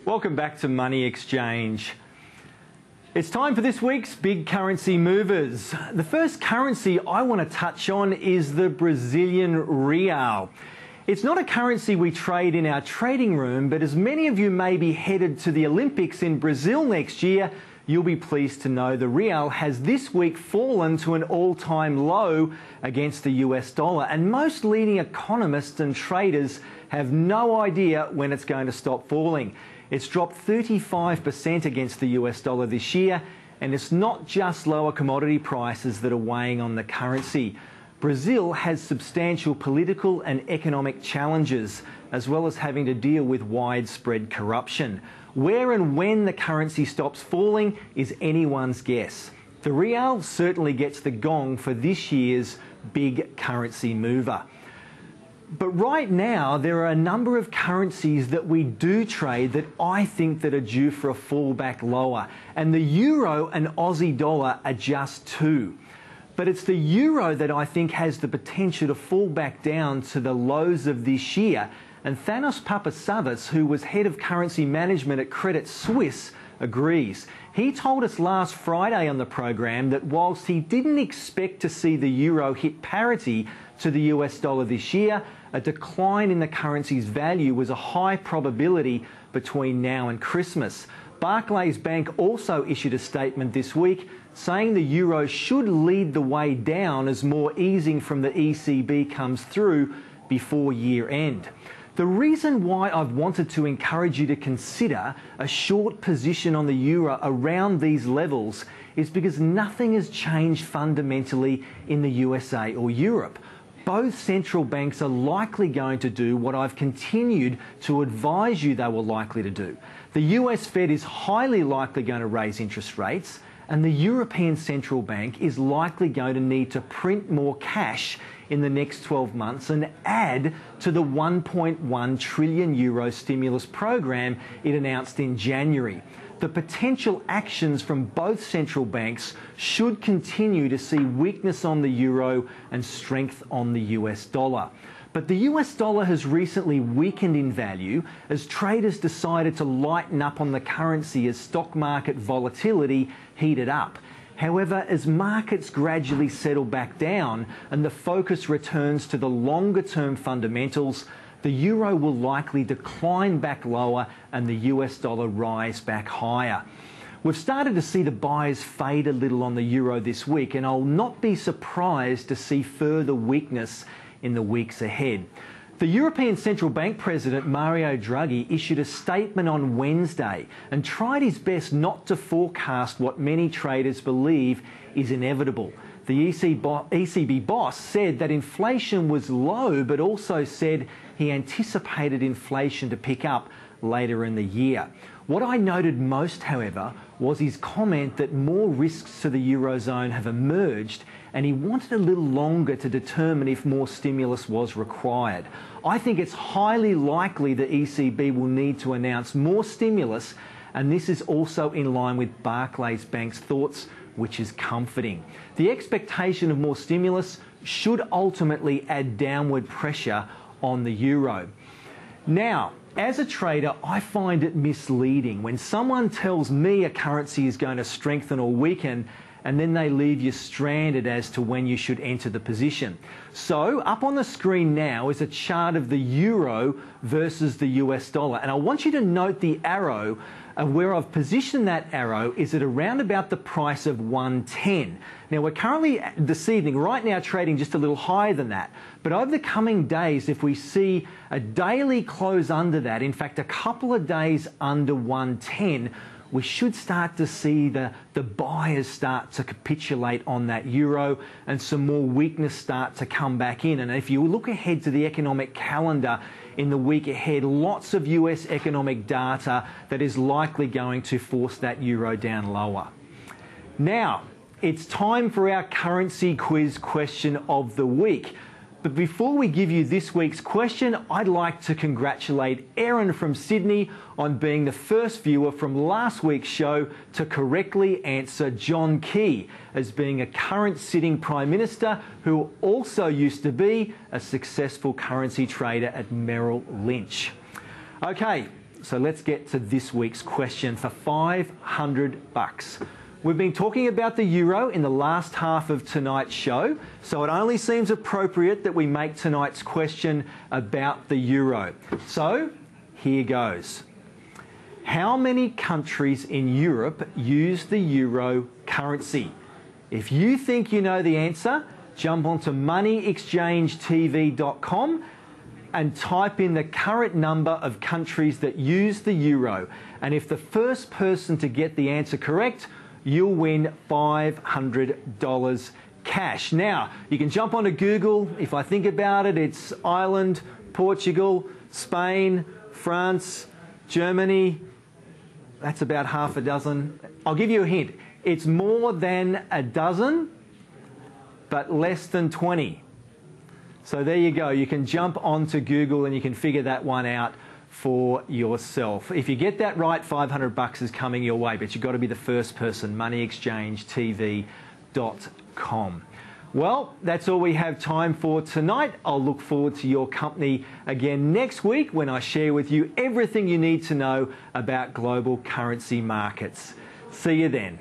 Welcome back to Money Exchange. It's time for this week's big currency movers. The first currency I want to touch on is the Brazilian real. It's not a currency we trade in our trading room, but as many of you may be headed to the Olympics in Brazil next year, you'll be pleased to know the real has this week fallen to an all-time low against the US dollar, and most leading economists and traders have no idea when it's going to stop falling. It's dropped 35% against the US dollar this year, and it's not just lower commodity prices that are weighing on the currency. Brazil has substantial political and economic challenges, as well as having to deal with widespread corruption. Where and when the currency stops falling is anyone's guess. The real certainly gets the gong for this year's big currency mover. But right now, there are a number of currencies that we do trade that I think that are due for a fallback lower. And the euro and Aussie dollar are just two. But it's the euro that I think has the potential to fall back down to the lows of this year. And Thanos Papasavas, who was head of currency management at Credit Suisse, agrees. He told us last Friday on the program that whilst he didn't expect to see the euro hit parity to the US dollar this year, a decline in the currency's value was a high probability between now and Christmas. Barclays Bank also issued a statement this week saying the euro should lead the way down as more easing from the ECB comes through before year end. The reason why I've wanted to encourage you to consider a short position on the euro around these levels is because nothing has changed fundamentally in the USA or Europe. Both central banks are likely going to do what I've continued to advise you they were likely to do. The US Fed is highly likely going to raise interest rates, and the European Central Bank is likely going to need to print more cash in the next 12 months and add to the 1.1 trillion euro stimulus program it announced in January. The potential actions from both central banks should continue to see weakness on the euro and strength on the US dollar. But the US dollar has recently weakened in value as traders decided to lighten up on the currency as stock market volatility heated up. However, as markets gradually settle back down and the focus returns to the longer-term fundamentals, the euro will likely decline back lower and the US dollar rise back higher. We've started to see the buyers fade a little on the euro this week, and I'll not be surprised to see further weakness in the weeks ahead. The European Central Bank President Mario Draghi issued a statement on Wednesday and tried his best not to forecast what many traders believe is inevitable. The ECB boss said that inflation was low, but also said he anticipated inflation to pick up later in the year. What I noted most, however, was his comment that more risks to the Eurozone have emerged, and he wanted a little longer to determine if more stimulus was required. I think it's highly likely the ECB will need to announce more stimulus, and this is also in line with Barclays Bank's thoughts, which is comforting. The expectation of more stimulus should ultimately add downward pressure on the euro. Now, as a trader, I find it misleading when someone tells me a currency is going to strengthen or weaken, and then they leave you stranded as to when you should enter the position. So up on the screen now is a chart of the euro versus the US dollar. And I want you to note the arrow of where I've positioned that arrow is at around about the price of 110. Now we're currently this evening, right now, trading just a little higher than that. But over the coming days, if we see a daily close under that, in fact, a couple of days under 110, we should start to see the buyers start to capitulate on that euro and some more weakness start to come back in. And if you look ahead to the economic calendar in the week ahead, lots of US economic data that is likely going to force that euro down lower. Now, it's time for our currency quiz question of the week. But before we give you this week's question, I'd like to congratulate Erin from Sydney on being the first viewer from last week's show to correctly answer John Key as being a current sitting Prime Minister who also used to be a successful currency trader at Merrill Lynch. Okay, So let's get to this week's question for 500 bucks. We've been talking about the euro in the last half of tonight's show, so it only seems appropriate that we make tonight's question about the euro. So here goes. How many countries in Europe use the euro currency? If you think you know the answer, jump onto moneyexchangetv.com and type in the current number of countries that use the euro. And if the first person to get the answer correct, you'll win $500 cash. Now, you can jump onto Google. If I think about it, it's Ireland, Portugal, Spain, France, Germany. That's about half a dozen. I'll give you a hint. It's more than a dozen, but less than 20. So there you go. You can jump onto Google and you can figure that one out for yourself. If you get that right, 500 bucks is coming your way, but you've got to be the first person, moneyexchangetv.com. Well, that's all we have time for tonight. I'll look forward to your company again next week when I share with you everything you need to know about global currency markets. See you then.